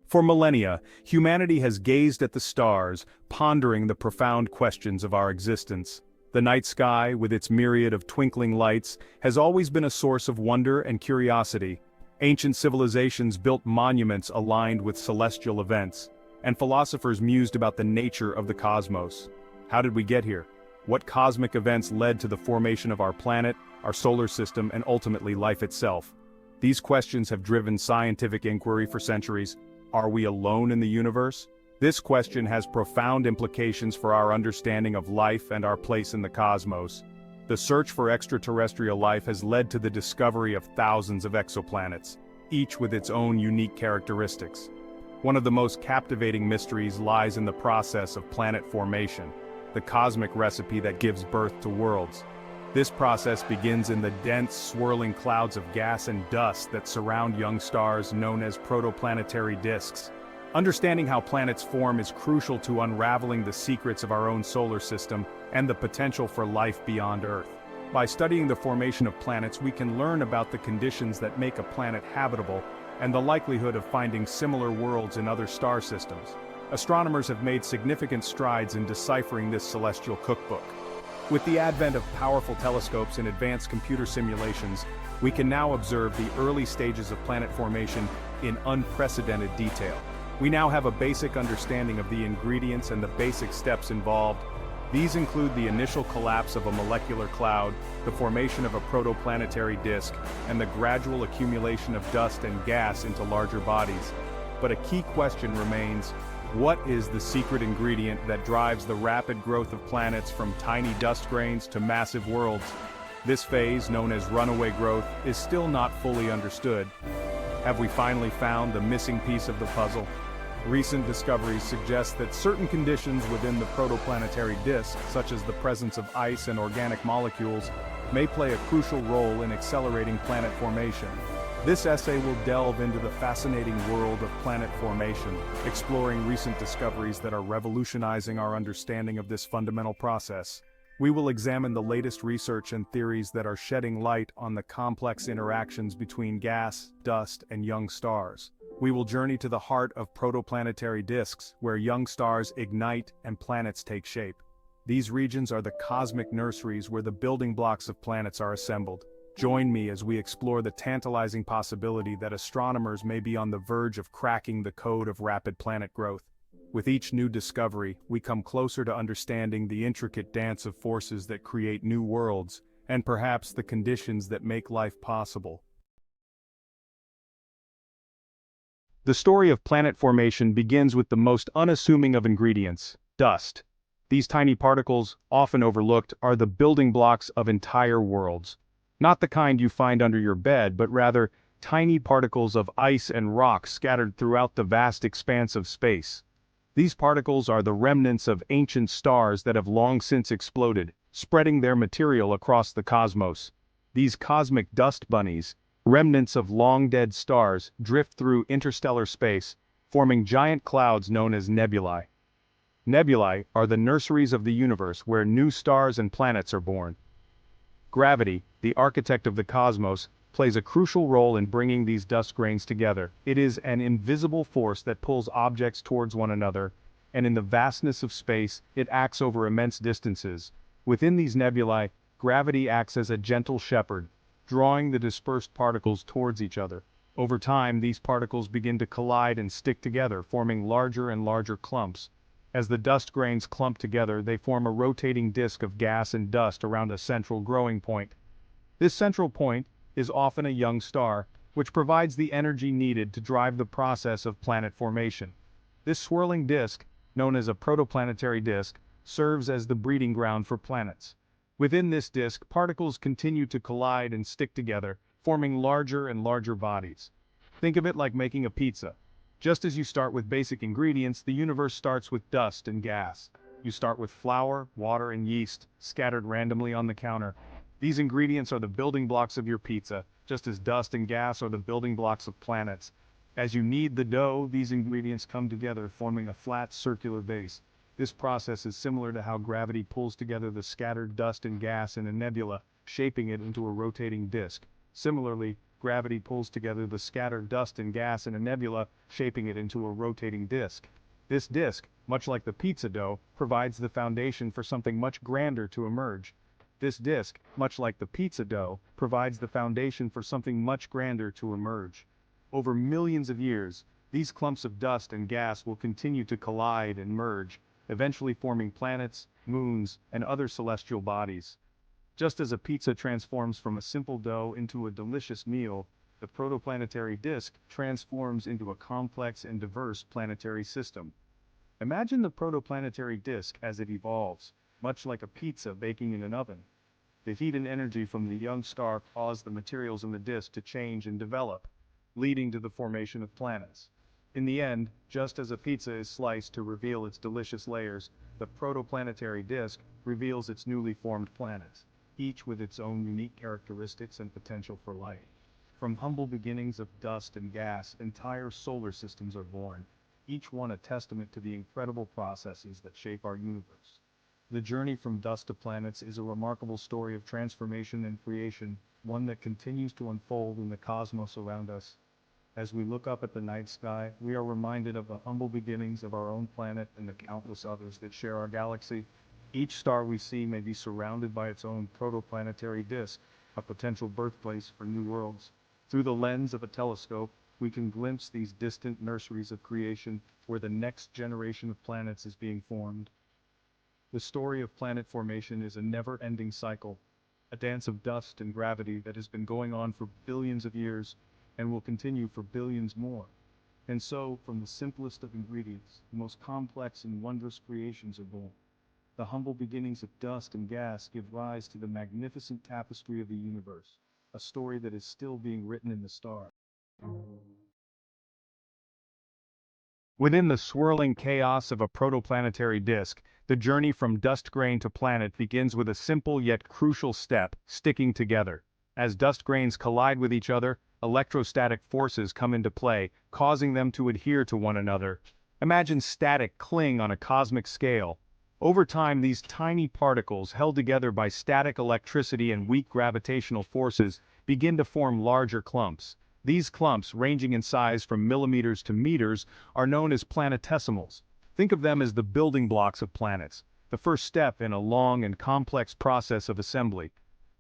For millennia, humanity has gazed at the stars, pondering the profound questions of our existence. The night sky, with its myriad of twinkling lights, has always been a source of wonder and curiosity. Ancient civilizations built monuments aligned with celestial events, and philosophers mused about the nature of the cosmos. How did we get here? What cosmic events led to the formation of our planet, our solar system, and ultimately life itself? These questions have driven scientific inquiry for centuries. Are we alone in the universe? This question has profound implications for our understanding of life and our place in the cosmos. The search for extraterrestrial life has led to the discovery of thousands of exoplanets, each with its own unique characteristics. One of the most captivating mysteries lies in the process of planet formation, the cosmic recipe that gives birth to worlds. This process begins in the dense, swirling clouds of gas and dust that surround young stars known as protoplanetary disks. Understanding how planets form is crucial to unraveling the secrets of our own solar system and the potential for life beyond Earth. By studying the formation of planets, we can learn about the conditions that make a planet habitable and the likelihood of finding similar worlds in other star systems. Astronomers have made significant strides in deciphering this celestial cookbook. With the advent of powerful telescopes and advanced computer simulations, we can now observe the early stages of planet formation in unprecedented detail. We now have a basic understanding of the ingredients and the basic steps involved. These include the initial collapse of a molecular cloud, the formation of a protoplanetary disk, and the gradual accumulation of dust and gas into larger bodies. But a key question remains: what is the secret ingredient that drives the rapid growth of planets from tiny dust grains to massive worlds? This phase, known as runaway growth, is still not fully understood. Have we finally found the missing piece of the puzzle? Recent discoveries suggest that certain conditions within the protoplanetary disk, such as the presence of ice and organic molecules, may play a crucial role in accelerating planet formation. This essay will delve into the fascinating world of planet formation, exploring recent discoveries that are revolutionizing our understanding of this fundamental process. We will examine the latest research and theories that are shedding light on the complex interactions between gas, dust, and young stars. We will journey to the heart of protoplanetary disks, where young stars ignite and planets take shape. These regions are the cosmic nurseries where the building blocks of planets are assembled. Join me as we explore the tantalizing possibility that astronomers may be on the verge of cracking the code of rapid planet growth. With each new discovery, we come closer to understanding the intricate dance of forces that create new worlds, and perhaps the conditions that make life possible. The story of planet formation begins with the most unassuming of ingredients: dust. These tiny particles, often overlooked, are the building blocks of entire worlds. Not the kind you find under your bed, but rather tiny particles of ice and rock scattered throughout the vast expanse of space. These particles are the remnants of ancient stars that have long since exploded, spreading their material across the cosmos. These cosmic dust bunnies, remnants of long-dead stars, drift through interstellar space, forming giant clouds known as nebulae. Nebulae are the nurseries of the universe where new stars and planets are born. Gravity, the architect of the cosmos, plays a crucial role in bringing these dust grains together. It is an invisible force that pulls objects towards one another, and in the vastness of space, it acts over immense distances. Within these nebulae, gravity acts as a gentle shepherd, drawing the dispersed particles towards each other. Over time, these particles begin to collide and stick together, forming larger and larger clumps. As the dust grains clump together, they form a rotating disk of gas and dust around a central growing point. This central point is often a young star, which provides the energy needed to drive the process of planet formation. This swirling disk, known as a protoplanetary disk, serves as the breeding ground for planets. Within this disk, particles continue to collide and stick together, forming larger and larger bodies. Think of it like making a pizza. Just as you start with basic ingredients, the universe starts with dust and gas. You start with flour, water, and yeast, scattered randomly on the counter. These ingredients are the building blocks of your pizza, just as dust and gas are the building blocks of planets. As you knead the dough, these ingredients come together, forming a flat, circular base. This process is similar to how gravity pulls together the scattered dust and gas in a nebula, shaping it into a rotating disk. Similarly, gravity pulls together the scattered dust and gas in a nebula, shaping it into a rotating disk. This disk, much like the pizza dough, provides the foundation for something much grander to emerge. This disk, much like the pizza dough, provides the foundation for something much grander to emerge. Over millions of years, these clumps of dust and gas will continue to collide and merge, eventually forming planets, moons, and other celestial bodies. Just as a pizza transforms from a simple dough into a delicious meal, the protoplanetary disk transforms into a complex and diverse planetary system. Imagine the protoplanetary disk as it evolves, much like a pizza baking in an oven. The heat and energy from the young star cause the materials in the disk to change and develop, leading to the formation of planets. In the end, just as a pizza is sliced to reveal its delicious layers, the protoplanetary disk reveals its newly formed planets, each with its own unique characteristics and potential for life. From humble beginnings of dust and gas, entire solar systems are born, each one a testament to the incredible processes that shape our universe. The journey from dust to planets is a remarkable story of transformation and creation, one that continues to unfold in the cosmos around us. As we look up at the night sky, we are reminded of the humble beginnings of our own planet and the countless others that share our galaxy. Each star we see may be surrounded by its own protoplanetary disk, a potential birthplace for new worlds. Through the lens of a telescope, we can glimpse these distant nurseries of creation where the next generation of planets is being formed. The story of planet formation is a never-ending cycle, a dance of dust and gravity that has been going on for billions of years and will continue for billions more. And so, from the simplest of ingredients, the most complex and wondrous creations are born. The humble beginnings of dust and gas give rise to the magnificent tapestry of the universe, a story that is still being written in the stars. Within the swirling chaos of a protoplanetary disk, the journey from dust grain to planet begins with a simple yet crucial step: sticking together. As dust grains collide with each other, electrostatic forces come into play, causing them to adhere to one another. Imagine static cling on a cosmic scale. Over time, these tiny particles, held together by static electricity and weak gravitational forces, begin to form larger clumps. These clumps, ranging in size from millimeters to meters, are known as planetesimals. Think of them as the building blocks of planets, the first step in a long and complex process of assembly.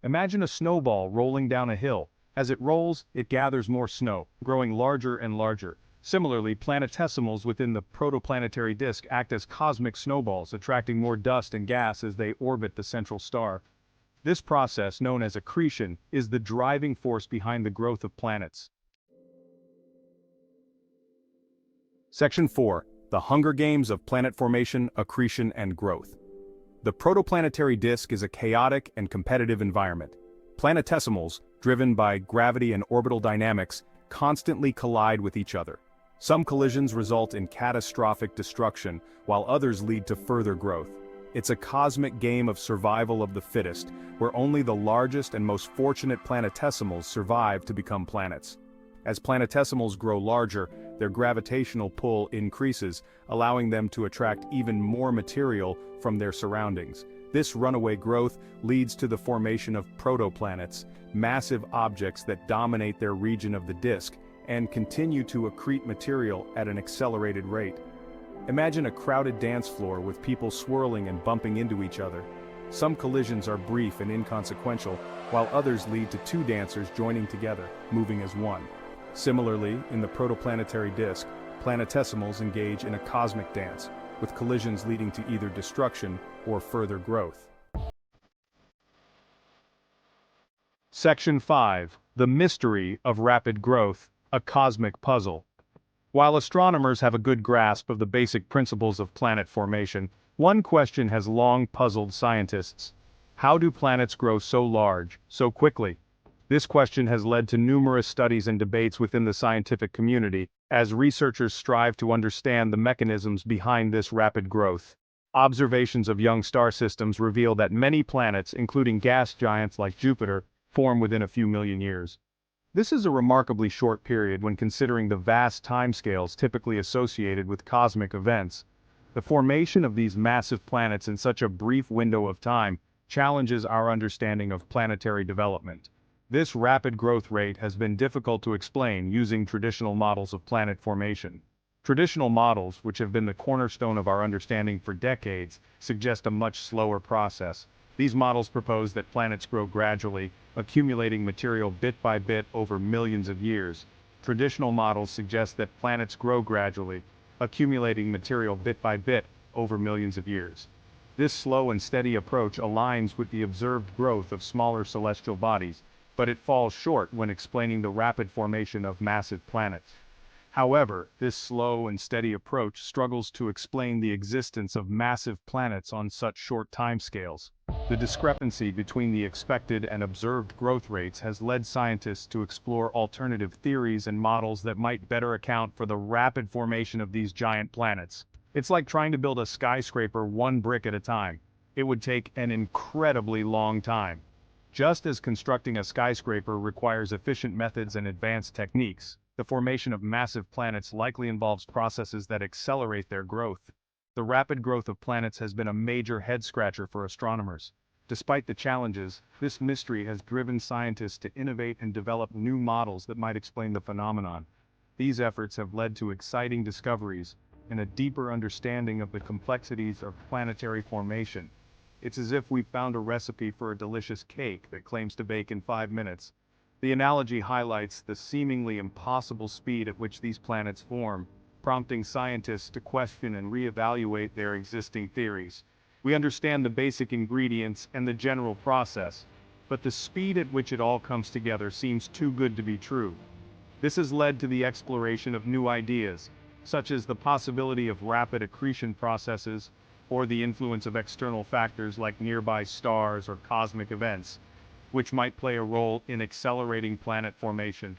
Imagine a snowball rolling down a hill. As it rolls, it gathers more snow, growing larger and larger. Similarly, planetesimals within the protoplanetary disk act as cosmic snowballs, attracting more dust and gas as they orbit the central star. This process, known as accretion, is the driving force behind the growth of planets. Section 4. The Hunger Games of Planet Formation, Accretion, and Growth. The protoplanetary disk is a chaotic and competitive environment. Planetesimals, driven by gravity and orbital dynamics, constantly collide with each other. Some collisions result in catastrophic destruction, while others lead to further growth. It's a cosmic game of survival of the fittest, where only the largest and most fortunate planetesimals survive to become planets. As planetesimals grow larger, their gravitational pull increases, allowing them to attract even more material from their surroundings. This runaway growth leads to the formation of protoplanets, massive objects that dominate their region of the disk and continue to accrete material at an accelerated rate. Imagine a crowded dance floor with people swirling and bumping into each other. Some collisions are brief and inconsequential, while others lead to two dancers joining together, moving as one. Similarly, in the protoplanetary disk, planetesimals engage in a cosmic dance, with collisions leading to either destruction or further growth. Section 5. The Mystery of Rapid Growth, a Cosmic Puzzle. While astronomers have a good grasp of the basic principles of planet formation, one question has long puzzled scientists. How do planets grow so large, so quickly? This question has led to numerous studies and debates within the scientific community, as researchers strive to understand the mechanisms behind this rapid growth. Observations of young star systems reveal that many planets, including gas giants like Jupiter, form within a few million years. This is a remarkably short period when considering the vast timescales typically associated with cosmic events. The formation of these massive planets in such a brief window of time challenges our understanding of planetary development. This rapid growth rate has been difficult to explain using traditional models of planet formation. Traditional models, which have been the cornerstone of our understanding for decades, suggest a much slower process. These models propose that planets grow gradually, accumulating material bit by bit over millions of years. Traditional models suggest that planets grow gradually, accumulating material bit by bit over millions of years. This slow and steady approach aligns with the observed growth of smaller celestial bodies, but it falls short when explaining the rapid formation of massive planets. However, this slow and steady approach struggles to explain the existence of massive planets on such short timescales. The discrepancy between the expected and observed growth rates has led scientists to explore alternative theories and models that might better account for the rapid formation of these giant planets. It's like trying to build a skyscraper one brick at a time. It would take an incredibly long time. Just as constructing a skyscraper requires efficient methods and advanced techniques, the formation of massive planets likely involves processes that accelerate their growth. The rapid growth of planets has been a major head-scratcher for astronomers. Despite the challenges, this mystery has driven scientists to innovate and develop new models that might explain the phenomenon. These efforts have led to exciting discoveries and a deeper understanding of the complexities of planetary formation. It's as if we found a recipe for a delicious cake that claims to bake in 5 minutes. The analogy highlights the seemingly impossible speed at which these planets form, prompting scientists to question and reevaluate their existing theories. We understand the basic ingredients and the general process, but the speed at which it all comes together seems too good to be true. This has led to the exploration of new ideas, such as the possibility of rapid accretion processes, or the influence of external factors like nearby stars or cosmic events, which might play a role in accelerating planet formation.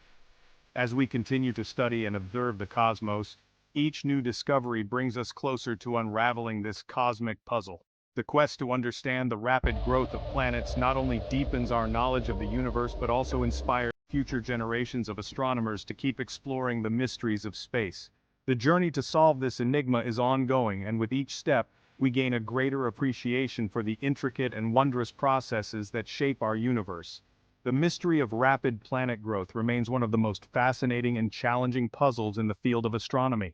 As we continue to study and observe the cosmos, each new discovery brings us closer to unraveling this cosmic puzzle. The quest to understand the rapid growth of planets not only deepens our knowledge of the universe but also inspires future generations of astronomers to keep exploring the mysteries of space. The journey to solve this enigma is ongoing, and with each step, we gain a greater appreciation for the intricate and wondrous processes that shape our universe. The mystery of rapid planet growth remains one of the most fascinating and challenging puzzles in the field of astronomy.